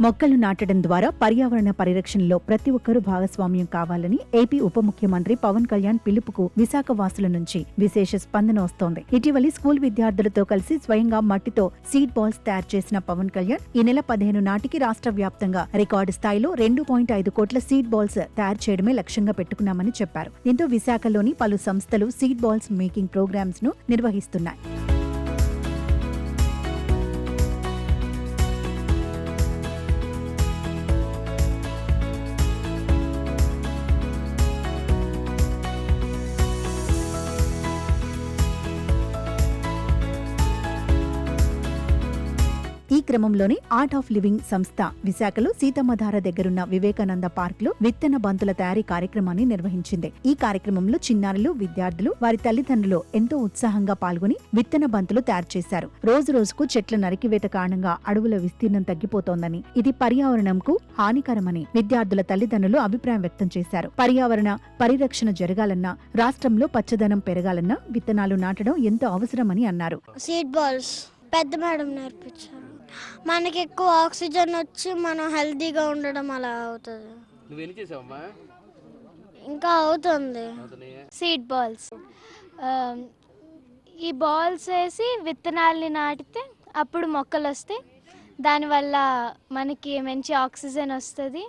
మొక్కలు నాటడం ద్వారా పర్యావరణ పరిరక్షణలో ప్రతి ఒక్కరూ భాగస్వామ్యం కావాలని ఏపీ ఉప ముఖ్యమంత్రి పవన్ కళ్యాణ్ పిలుపుకు విశాఖ వాసుల నుంచి విశేష స్పందన వస్తోంది. ఇటీవలి స్కూల్ విద్యార్థులతో కలిసి స్వయంగా మట్టితో సీడ్ బాల్స్ తయారు చేసిన పవన్ కళ్యాణ్ ఈ నెల 15 నాటికి రాష్ట్ర వ్యాప్తంగా రికార్డు స్థాయిలో 2.5 కోట్ల సీడ్ బాల్స్ తయారు చేయడమే లక్ష్యంగా పెట్టుకున్నామని చెప్పారు. దీంతో విశాఖలోని పలు సంస్థలు సీడ్ బాల్స్ మేకింగ్ ప్రోగ్రామ్స్ ను నిర్వహిస్తున్నాయి. ఈ క్రమంలోనే ఆర్ట్ ఆఫ్ లివింగ్ సంస్థ విశాఖలో సీతమ్మధార దగ్గరున్న వివేకానంద పార్క్ లో విత్తన బంతుల తయారీ కార్యక్రమాన్ని నిర్వహించింది. ఈ కార్యక్రమంలో చిన్నారులు, విద్యార్థులు, వారి తల్లిదండ్రులు ఎంతో ఉత్సాహంగా పాల్గొని విత్తన బంతులు తయారు చేశారు. రోజు రోజుకు చెట్ల నరికివేత కారణంగా అడవుల విస్తీర్ణం తగ్గిపోతోందని, ఇది పర్యావరణంకు హానికరమని విద్యార్థుల తల్లిదండ్రులు అభిప్రాయం వ్యక్తం చేశారు. పర్యావరణ పరిరక్షణ జరగాలన్నా, రాష్ట్రంలో పచ్చదనం పెరగాలన్నా విత్తనాలు నాటడం ఎంతో అవసరమని అన్నారు. సీడ్ బాల్స్ పెద్ద మేడం నేర్పించారు. మనకి ఎక్కువ ఆక్సిజన్ వచ్చి మనం హెల్తీగా ఉండడం అలా అవుతుంది. ఇంకా అవుతుంది. సీడ్ బాల్స్, ఈ బాల్స్ వేసి విత్తనాల్ని నాటితే అప్పుడు మొక్కలు వస్తాయి. దానివల్ల మనకి మంచి ఆక్సిజన్ వస్తుంది.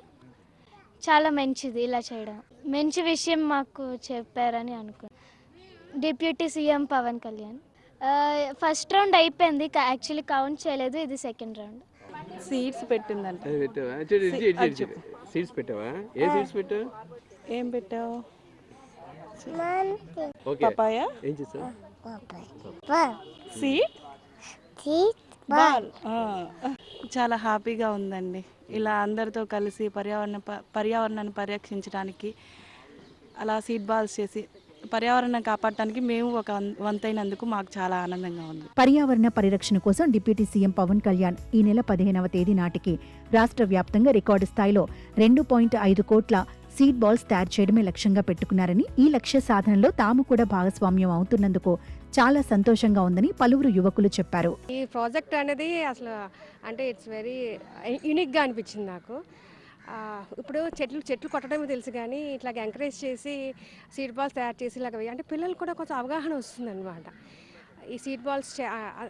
చాలా మంచిది ఇలా చేయడం. మంచి విషయం మాకు చెప్పారని అనుకున్నాను. Deputy CM Pawan Kalyan. First round అయిపోయింది, యాక్చువల్లీ కౌంట్ చేయలేదు. ఇది సెకండ్ రౌండ్. సీడ్స్ పెట్టిందంట. సీడ్స్ పెట్టావా? ఏ సీడ్స్ పెట్టావు? ఏం పెట్టావు? పపాయ. ఏం చేసావు? Seed ball. చాలా హ్యాపీగా ఉందండి. ఇలా అందరితో కలిసి పర్యావరణాన్ని పరిరక్షించడానికి అలా సీడ్ బాల్స్ చేసి పర్యావరణం కాపాడటానికి మేము ఒక వంతైనందుకు మాకు చాలా ఆనందంగా ఉంది. పర్యావరణ పరిరక్షణ కోసం డిప్యూటీ సీఎం పవన్ కళ్యాణ్ ఈ నెల 15వ తేదీ నాటికి రాష్ట్ర వ్యాప్తంగా రికార్డు స్థాయిలో 2.5 కోట్ల సీడ్ బాల్స్ తయారు చేయడమే లక్ష్యంగా పెట్టుకున్నారని, ఈ లక్ష్య సాధనలో తాము కూడా భాగస్వామ్యం అవుతున్నందుకు చాలా సంతోషంగా ఉందని పలువురు యువకులు చెప్పారు. ఈ ప్రాజెక్ట్ అనేది అసలు అంటే ఇట్స్ వెరీ యూనిక్గా అనిపించింది నాకు. ఇప్పుడు చెట్లు కొట్టడమే తెలుసు, కానీ ఇట్లాగ ఎంకరేజ్ చేసి సీడ్ బాల్స్ తయారు చేసి ఇలాగ అంటే పిల్లలు కూడా కొంచెం అవగాహన వస్తుంది అనమాట. ఈ సీడ్ బాల్స్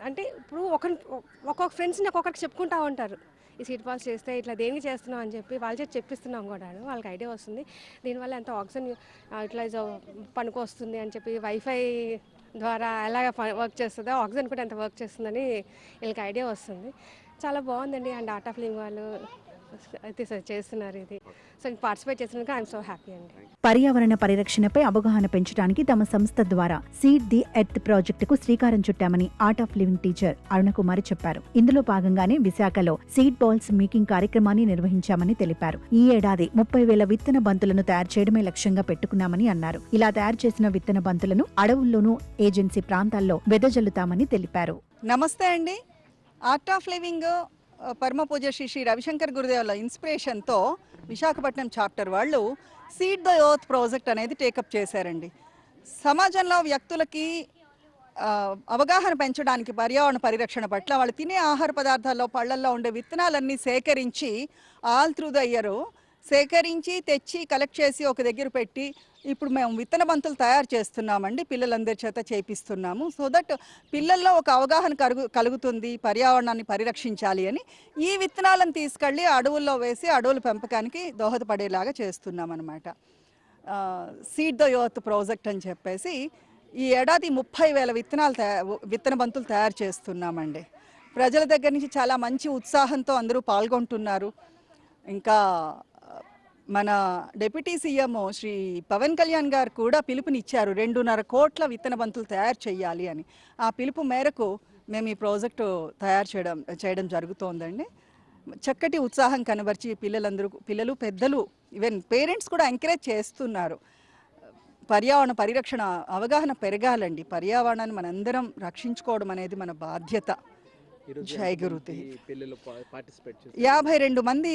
అంటే ఇప్పుడు ఒక్కొక్క ఫ్రెండ్స్ని ఒక్కొక్కరికి చెప్పుకుంటూ ఉంటారు. ఈ సీడ్ బాల్స్ చేస్తే ఇట్లా దేనికి చేస్తున్నాం అని చెప్పి వాళ్ళ చేతి చెప్పిస్తున్నాం కూడా. వాళ్ళకి ఐడియా వస్తుంది. దీనివల్ల ఎంత ఆక్సిజన్ యూటిలైజ్ పనికి వస్తుంది అని చెప్పి, వైఫై ద్వారా ఎలాగ వర్క్ చేస్తుందో ఆక్సిజన్ కూడా ఎంత వర్క్ చేస్తుందని వీళ్ళకి ఐడియా వస్తుంది. చాలా బాగుందండి. అండ్ ఆర్ట్ ఆఫ్ లివింగ్ వాళ్ళు అయితే చేస్తున్నారు ఇది. సో పార్టిసిపేట్ చేసినందుకు ఐఎమ్ సో హ్యాపీ అండి. పర్యావరణ పరిరక్షణపై అవగాహన పెంచడానికి తమ సంస్థ ద్వారా సీడ్ ది ఎర్త్ ప్రాజెక్టుకు శ్రీకారం చుట్టామని art of living teacher Arunakumari చెప్పారు. ఇందులో భాగంగానే విశాఖలో సీడ్ బాల్స్ మేకింగ్ కార్యక్రమాన్ని నిర్వహించామని తెలిపారు. ఈ ఏడాది 30,000 విత్తన బంతులను తయారు చేయడమే లక్ష్యంగా పెట్టుకున్నామని అన్నారు. ఇలా తయారు చేసిన విత్తన బంతులను అడవుల్లోనూ, ఏజెన్సీ ప్రాంతాల్లో వెదజల్లుతామని తెలిపారు. నమస్తే అండి. ఆర్ట్ ఆఫ్ లివింగ్ పరమ పూజ శ్రీ రవిశంకర్ గురుదేవుల ఇన్స్పిరేషన్తో విశాఖపట్నం చాప్టర్ వాళ్ళు సీడ్ ద ఎర్త్ ప్రాజెక్ట్ అనేది టేకప్ చేశారండి. సమాజంలో వ్యక్తులకి అవగాహన పెంచడానికి పర్యావరణ పరిరక్షణ పట్ల వాళ్ళు తినే ఆహార పదార్థాల్లో, పళ్ళల్లో ఉండే విత్తనాలన్నీ సేకరించి ఆల్ త్రూ ద ఇయర్ సేకరించి తెచ్చి కలెక్ట్ చేసి ఒక దగ్గర పెట్టి ఇప్పుడు మేము విత్తన బంతులు తయారు చేస్తున్నామండి. పిల్లలందరి చేత చేపిస్తున్నాము. సో దట్ పిల్లల్లో ఒక అవగాహన కలుగుతుంది, పర్యావరణాన్ని పరిరక్షించాలి అని. ఈ విత్తనాలను తీసుకెళ్ళి అడవుల్లో వేసి అడవుల పెంపకానికి దోహదపడేలాగా చేస్తున్నాం అనమాట. సీడ్ ద ఎర్త్ ప్రాజెక్ట్ అని చెప్పేసి ఈ ఏడాది 30,000 విత్తన బంతులు తయారు చేస్తున్నామండి. ప్రజల దగ్గర నుంచి చాలా మంచి ఉత్సాహంతో అందరూ పాల్గొంటున్నారు. ఇంకా మన డిప్యూటీ సీఎం శ్రీ పవన్ కళ్యాణ్ గారు కూడా పిలుపునిచ్చారు 2.5 కోట్ల విత్తన బంతులు తయారు చేయాలి అని. ఆ పిలుపు మేరకు మేము ఈ ప్రాజెక్టు తయారు చేయడం జరుగుతోందండి. చక్కటి ఉత్సాహం కనబరిచి పిల్లలు, పెద్దలు, ఈవెన్ పేరెంట్స్ కూడా ఎంకరేజ్ చేస్తున్నారు. పర్యావరణ పరిరక్షణ అవగాహన పెరగాలండి. పర్యావరణాన్ని మనందరం రక్షించుకోవడం అనేది మన బాధ్యత. జై గురుదేవ్. 52 మంది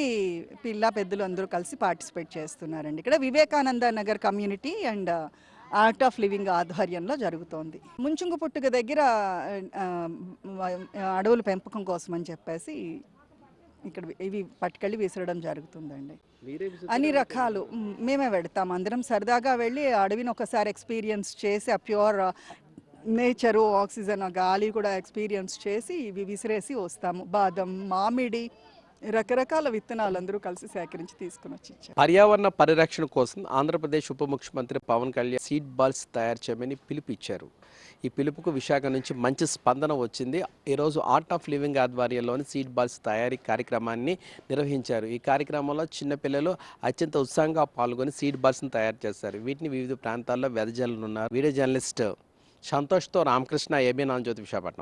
పెద్దలు అందరూ కలిసి పార్టిసిపేట్ చేస్తున్నారండి. ఇక్కడ Vivekananda Nagar community and art of living ఆధ్వర్యంలో జరుగుతోంది. ముంచుంగు పుట్టుక దగ్గర అడవుల పెంపకం కోసం అని చెప్పేసి ఇక్కడ ఇవి పట్టుకెళ్ళి విసరడం జరుగుతుందండి. మీరే విసురుతారా? అన్ని రకాలు మేమే పెడతాం. అందరం సరదాగా వెళ్ళి అడవిని ఒకసారి ఎక్స్పీరియన్స్ చేసి ఆ ప్యూర్ నేచరు, ఆక్సిజన్, ఆ గాలి కూడా ఎక్స్పీరియన్స్ చేసి ఇవి విసిరేసి వస్తాము. బాదం, మామిడి, రకరకాల విత్తనాలు అందరూ కలిసి సేకరించి తీసుకుని వచ్చి ఇచ్చారు. పర్యావరణ పరిరక్షణ కోసం ఆంధ్రప్రదేశ్ ఉప ముఖ్యమంత్రి పవన్ కళ్యాణ్ సీడ్ బాల్స్ తయారు చేయమని పిలుపు ఇచ్చారు. ఈ పిలుపుకు విశాఖ నుంచి మంచి స్పందన వచ్చింది. ఈరోజు ఆర్ట్ ఆఫ్ లివింగ్ ఆధ్వర్యంలోని సీడ్ బాల్స్ తయారీ కార్యక్రమాన్ని నిర్వహించారు. ఈ కార్యక్రమంలో చిన్నపిల్లలు అత్యంత ఉత్సాహంగా పాల్గొని సీడ్ బాల్స్ని తయారు చేశారు. వీటిని వివిధ ప్రాంతాల్లో వెదజల్లున్నారు. వీడియో జర్నలిస్ట్ సంతోష్తో రామకృష్ణ, ఏబీ ఆంధ్రజ్యోతి, విశాఖపట్నం.